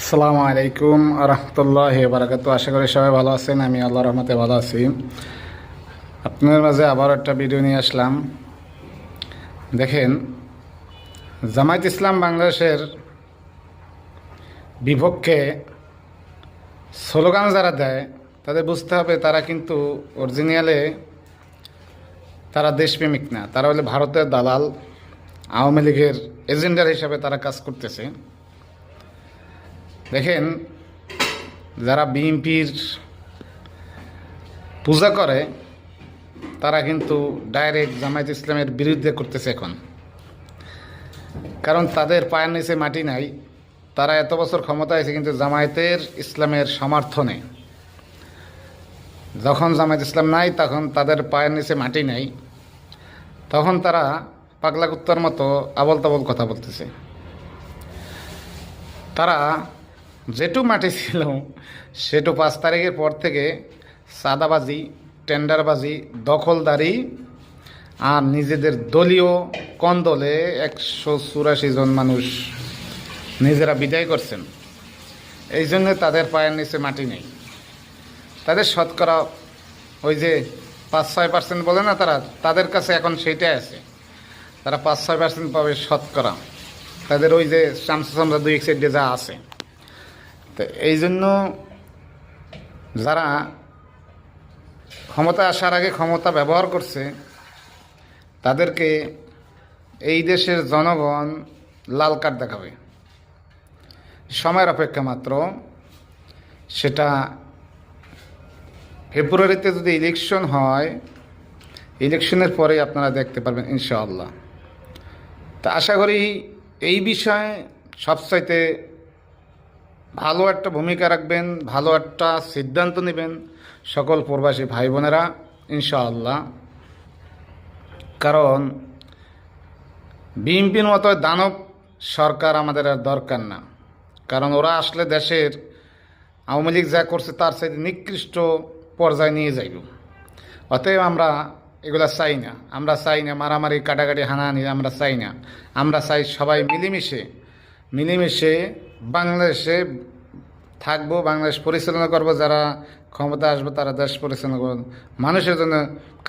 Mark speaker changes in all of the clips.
Speaker 1: আসসালামু আলাইকুম রহমতুল্লাহি বারাকাতু। আশা করি সবাই ভালো আছেন। আমি আল্লাহর রহমতে ভালো আছি। আপনাদের মাঝে আবার একটা ভিডিও নিয়ে আসলাম। দেখেন, জামায়াত ইসলাম বাংলাদেশের বিপক্ষে স্লোগান যারা দেয় তাদের বুঝতে হবে তারা কিন্তু অরিজিনালে তারা দেশপ্রেমিক না, তারা হলে ভারতের দালাল, আওয়ামী লীগের এজেন্ডার হিসাবে তারা কাজ করতেছে। দেখেন, যারা বিএনপির পূজা করে তারা কিন্তু ডাইরেক্ট জামায়াত ইসলামের বিরুদ্ধে করতেছে এখন। কারণ তাদের পায়ের নিচে মাটি নাই। তারা এত বছর ক্ষমতায় আছে কিন্তু জামায়াতের ইসলামের সমর্থনে। যখন জামায়াত ইসলাম নাই তখন তাদের পায়ের নিচে মাটি নাই, তখন তারা পাগলা কুত্তার মতো আবল তাবল কথা বলতেছে। তারা যেটু মাটি ছিল সেটু 5 তারিখের পর থেকে সাদাবাজি, টেন্ডারবাজি, দখলদারি আর নিজেদের দলীয় কন্দলে 184 জন মানুষ নিজেরা বিদায় করছেন। এই জন্য তাদের পায়ের নিচে মাটি নেই। তাদের শতকরা ওই যে 5-6% বলে না, তাদের কাছে এখন সেইটাই আছে। তারা 5-6% পাবে শতকরা, তাদের ওই যে চামচা চামচা 2 সাইডে যা আছে। তো এই জন্য যারা ক্ষমতা আসার আগে ক্ষমতা ব্যবহার করছে তাদেরকে এই দেশের জনগণ লাল কার্ড দেখাবে। সময়ের অপেক্ষা মাত্র। সেটা ফেব্রুয়ারিতে যদি ইলেকশন হয়, ইলেকশনের পরে আপনারা দেখতে পারবেন ইনশাআল্লাহ। তা আশা করি এই বিষয়ে সবচাইতে ভালো একটা ভূমিকা রাখবেন, ভালো একটা সিদ্ধান্ত নেবেন সকল প্রবাসী ভাই বোনেরা ইনশাআল্লাহ। কারণ বিএনপির মতো দানব সরকার আমাদের আর দরকার না। কারণ ওরা আসলে দেশের আওয়ামী লীগ যা করছে তার সাথে নিকৃষ্ট পর্যায়ে নিয়ে যাইব। অতএব আমরা এগুলা চাই না। আমরা চাই না মারামারি, কাটাকাটি, হানাহানি আমরা চাই না। আমরা চাই সবাই মিলেমিশে বাংলাদেশে থাকবো, বাংলাদেশ পরিচালনা করব। যারা ক্ষমতা আসবে তারা দেশ পরিচালনা করব, মানুষের জন্য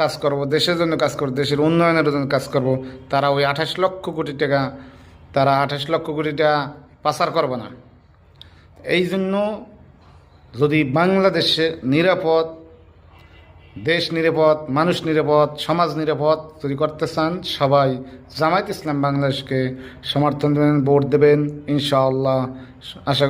Speaker 1: কাজ করব, দেশের জন্য কাজ করব, দেশের উন্নয়নের জন্য কাজ করব। তারা ওই 28 লক্ষ কোটি টাকা পাচার করব না। এই জন্য যদি বাংলাদেশে নিরাপদ, দেশ নিরাপদ, মানুষ নিরাপদ, সমাজ নিরাপদ যদি করতে চান, সবাই জামায়াত ইসলাম বাংলাদেশকে সমর্থন দেবেন, ভোট দেবেন ইনশাআল্লাহ। আশা